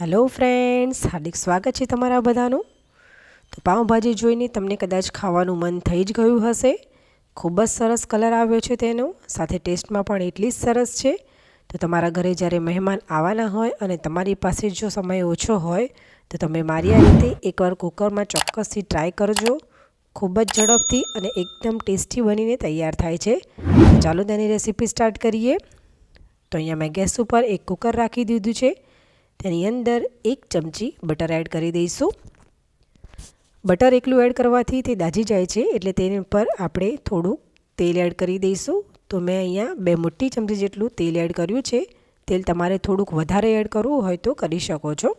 Hello friends, હાર્દિક સ્વાગત છે તમારા બધાનું। તો પાઉંભાજી જોઈને તમને કદાચ ખાવાનું મન થઈ જ ગયું હશે। ખૂબ જ સરસ કલર આવ્યો છે તેનો, સાથે ટેસ્ટમાં પણ એટલી જ સરસ છે। તો તમારા ઘરે જ્યારે મહેમાન આવવાના હોય અને તમારી પાસે જો સમય ઓછો હોય તો તમે મારી આ રીતે એકવાર કુકરમાં ચોક્કસથી ટ્રાય કરજો। ખૂબ જ ઝડપથી અને એકદમ ટેસ્ટી બનીને તૈયાર થાય છે। તો ચાલો તેની રેસીપી સ્ટાર્ટ કરીએ। તો અહીંયા મેં ગેસ ઉપર એક કુકર રાખી દીધું છે। તેની અંદર 1 ચમચી બટર એડ કરી દઈશું। બટર એકલું એડ કરવાથી તે દાજી જાય છે, એટલે તેની ઉપર આપણે થોડું તેલ એડ કરી દઈશું। તો મેં અહીંયા 2 મોટી ચમચી જેટલું તેલ એડ કર્યું છે। તેલ તમારે થોડુંક વધારે એડ કરવું હોય તો કરી શકો છો।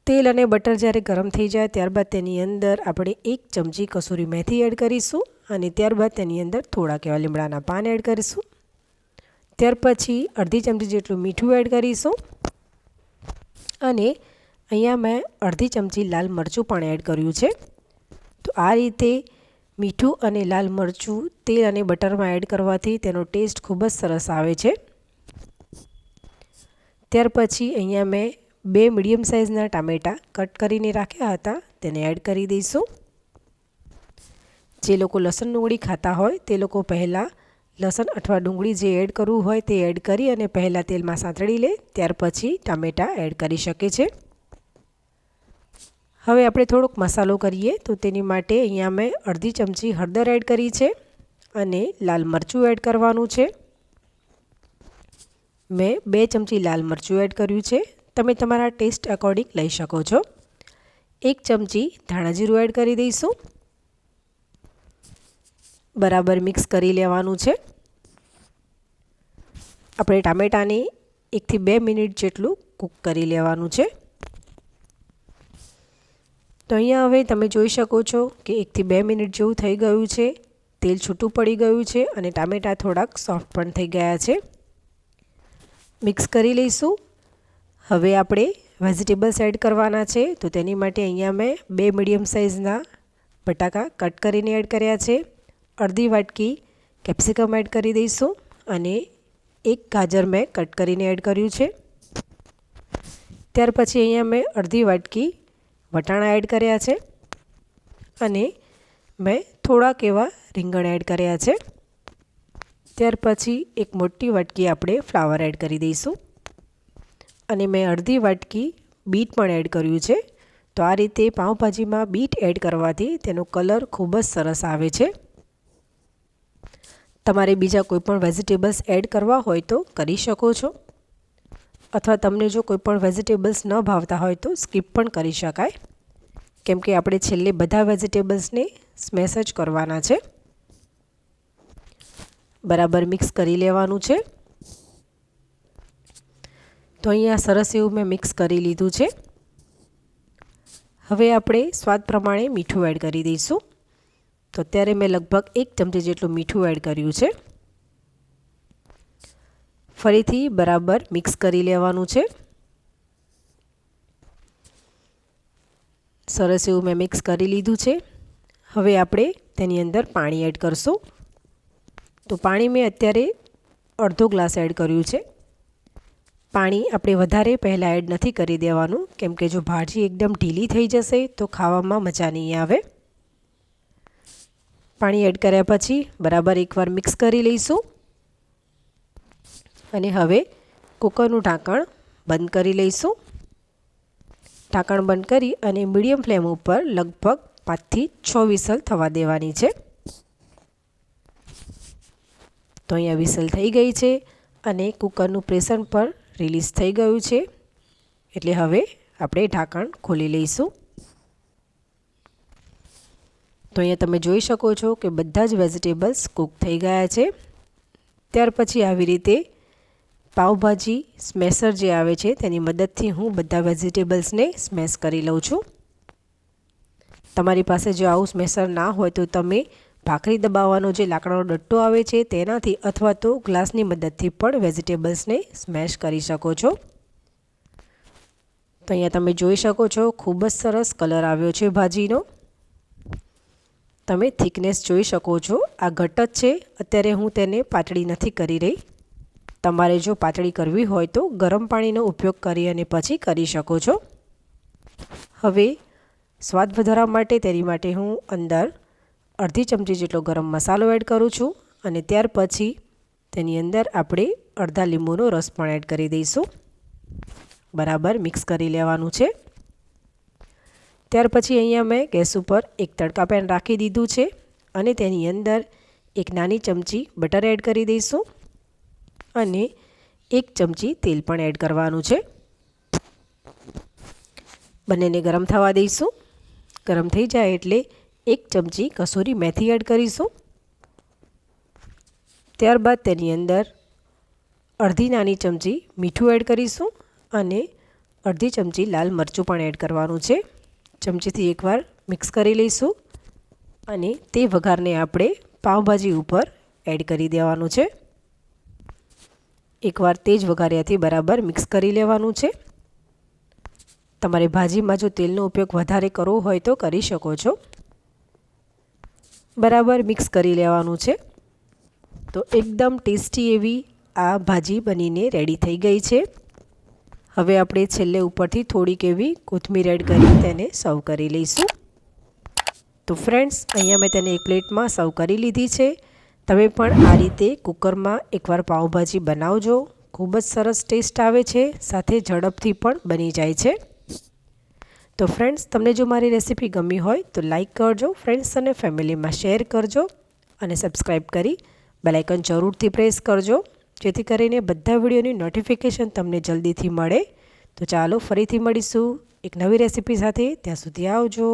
તેલ અને બટર જ્યારે ગરમ થઈ જાય ત્યારબાદ તેની અંદર આપણે 1 ચમચી કસૂરી મેથી એડ કરીશું અને ત્યારબાદ તેની અંદર થોડાક એવા લીમડાના પાન એડ કરીશું। ત્યાર પછી અડધી ચમચી જેટલું મીઠું એડ કરીશું અને અહીંયા મેં અડધી ચમચી લાલ મરચું પણ એડ કર્યું છે। તો આ રીતે મીઠું અને લાલ મરચું તેલ અને બટરમાં એડ કરવાથી તેનો ટેસ્ટ ખૂબ જ સરસ આવે છે। ત્યાર પછી અહીંયા મેં 2 મીડિયમ સાઇઝના ટામેટાં કટ કરીને રાખ્યા હતા, તેને એડ કરી દઈશું। જે લોકો લસણ ડુંગળી ખાતા હોય તે લોકો પહેલાં લસણ અથવા ડુંગળી જે એડ કરવું હોય તે એડ કરી અને પહેલાં તેલમાં સાંતળી લે, ત્યાર પછી ટામેટાં એડ કરી શકે છે। હવે આપણે થોડોક મસાલો કરીએ। તો તેની માટે અહીંયા મેં અડધી ચમચી હળદર એડ કરી છે અને લાલ મરચું એડ કરવાનું છે। મેં 2 ચમચી લાલ મરચું એડ કર્યું છે, તમે તમારા ટેસ્ટ અકોર્ડિંગ લઈ શકો છો। 1 ચમચી ધાણા જીરું એડ કરી દઈશું। બરાબર મિક્સ કરી લેવાનું છે। આપણે ટામેટાને 1 થી 2 મિનિટ જેટલું કૂક કરી લેવાનું છે। તો અહીંયા હવે તમે જોઈ શકો છો કે 1 થી 2 મિનિટ જેવું થઈ ગયું છે। તેલ છૂટું પડી ગયું છે અને ટામેટાં થોડાક સોફ્ટ પણ થઈ ગયા છે। મિક્સ કરી લઈશું। હવે આપણે વેજીટેબલ્સ એડ કરવાના છે। તો તેની માટે અહીંયા મેં 2 મીડિયમ સાઇઝના બટાકા કટ કરીને એડ કર્યા છે। અડધી વાટકી કેપ્સિકમ એડ કરી દઈશું અને 1 ગાજર મેં કટ કરીને એડ કર્યું છે। ત્યાર પછી અહીંયા મેં અડધી વાટકી વટાણા એડ કર્યા છે અને મેં થોડાક એવા રીંગણ એડ કર્યા છે। ત્યાર પછી 1 મોટી વાટકી આપણે ફ્લાવર એડ કરી દઈશું અને મેં અડધી વાટકી બીટ પણ એડ કર્યું છે। તો આ રીતે પાઉંભાજીમાં બીટ એડ કરવાથી તેનો કલર ખૂબ જ સરસ આવે છે। તમારે બીજા કોઈ પણ વેજીટેબલ્સ એડ કરવા હોય તો કરી શકો છો, અથવા તમને જો કોઈ પણ વેજીટેબલ્સ ન ભાવતા હોય તો સ્કીપ પણ કરી શકાય, કેમ કે આપણે છેલ્લે બધા વેજીટેબલ્સને સ્મેશ જ કરવાના છે। બરાબર મિક્સ કરી લેવાનું છે। તો અહીંયા સરસ એવું મેં મિક્સ કરી લીધું છે। હવે આપણે સ્વાદ પ્રમાણે મીઠું એડ કરી દઈશું। તો અત્યારે મેં લગભગ 1 ચમચી જેટલું મીઠું એડ કર્યું છે। ફરીથી બરાબર મિક્સ કરી લેવાનું છે। સરસ એવું મેં મિક્સ કરી લીધું છે। હવે આપણે તેની અંદર પાણી એડ કરશું। તો પાણી મેં અત્યારે અડધો ગ્લાસ એડ કર્યું છે। પાણી આપણે વધારે પહેલાં એડ નથી કરી દેવાનું, કેમ કે જો ભાજી એકદમ ઢીલી થઈ જશે તો ખાવામાં મજા નહીં આવે। પાણી એડ કર્યા પછી બરાબર એકવાર મિક્સ કરી લઈશું અને હવે કુકરનું ઢાંકણ બંધ કરી લઈશું। ઢાંકણ બંધ કરી અને મીડિયમ ફ્લેમ ઉપર લગભગ 5 થી 6 વિસલ થવા દેવાની છે। તો અહીંયા વિસલ થઈ ગઈ છે અને કુકરનું પ્રેશર પર રિલીઝ થઈ ગયું છે, એટલે હવે આપણે ઢાંકણ ખોલી લઈશું। તો અહીંયા તમે જોઈ શકો છો કે બધા જ વેજીટેબલ્સ કૂક થઈ ગયા છે। ત્યાર પછી આવી રીતે પાઉંભાજી સ્મેશર જે આવે છે તેની મદદથી હું બધા વેજીટેબલ્સને સ્મેશ કરી લઉં છું। તમારી પાસે જો આવું સ્મેશર ના હોય તો તમે ભાખરી દબાવવાનો જે લાકડાનો ડટ્ટો આવે છે તેનાથી અથવા તો ગ્લાસની મદદથી પણ વેજીટેબલ્સને સ્મેશ કરી શકો છો। તો અહીંયા તમે જોઈ શકો છો ખૂબ જ સરસ કલર આવ્યો છે ભાજીનો। તમે થિકનેસ જોઈ શકો છો, આ ઘટ જ છે, અત્યારે હું તેને પાતળી નથી કરી રહી। તમારે જો પાતળી કરવી હોય તો ગરમ પાણીનો ઉપયોગ કરી અને પછી કરી શકો છો। હવે સ્વાદ વધારવા માટે તેની માટે હું અંદર અડધી ચમચી જેટલો ગરમ મસાલો એડ કરું છું અને ત્યાર પછી તેની અંદર આપણે અડધા લીંબુનો રસ પણ એડ કરી દઈશું। બરાબર મિક્સ કરી લેવાનું છે। ત્યાર પછી અહીંયા મેં ગેસ ઉપર એક તડકા પેન રાખી દીધું છે અને તેની અંદર એક નાની ચમચી બટર એડ કરી દઈશું અને એક ચમચી તેલ પણ એડ કરવાનું છે। બંનેને ગરમ થવા દઈશું। ગરમ થઈ જાય એટલે એક ચમચી કસૂરી મેથી એડ કરીશું। ત્યારબાદ તેની અંદર અડધી નાની ચમચી મીઠું એડ કરીશું અને અડધી ચમચી લાલ મરચું પણ એડ કરવાનું છે। ચમચીથી એકવાર મિક્સ કરી લઈશું અને તે વઘારને આપણે પાવભાજી ઉપર એડ કરી દેવાનું છે। એકવાર તે જ વઘાર્યાથી બરાબર મિક્સ કરી લેવાનું છે। તમારે ભાજીમાં જો તેલનો ઉપયોગ વધારે કરવો હોય તો કરી શકો છો। બરાબર મિક્સ કરી લેવાનું છે। તો એકદમ ટેસ્ટી એવી આ ભાજી બનીને રેડી થઈ ગઈ છે। હવે આપણે છેલ્લે ઉપરથી થોડીક એવી કોથમીર એડ કરી તેને સર્વ કરી લઈશું। તો ફ્રેન્ડ્સ અહીંયા મેં તેને એક પ્લેટમાં સર્વ કરી લીધી છે। તમે પણ આ રીતે કુકરમાં એકવાર પાવભાજી બનાવજો। ખૂબ જ સરસ ટેસ્ટ આવે છે, સાથે ઝડપથી પણ બની જાય છે। તો ફ્રેન્ડ્સ તમને જો મારી રેસીપી ગમી હોય તો લાઈક કરજો, ફ્રેન્ડ્સ અને ફેમિલીમાં શેર કરજો અને સબસ્ક્રાઈબ કરી બેલ આઇકન જરૂરથી પ્રેસ કરજો, જેથી કરીને બધા વિડીયોની નોટિફિકેશન તમને જલ્દીથી મળે। તો ચાલો ફરીથી મળીશું એક નવી રેસીપી સાથે। ત્યાં સુધી આવજો।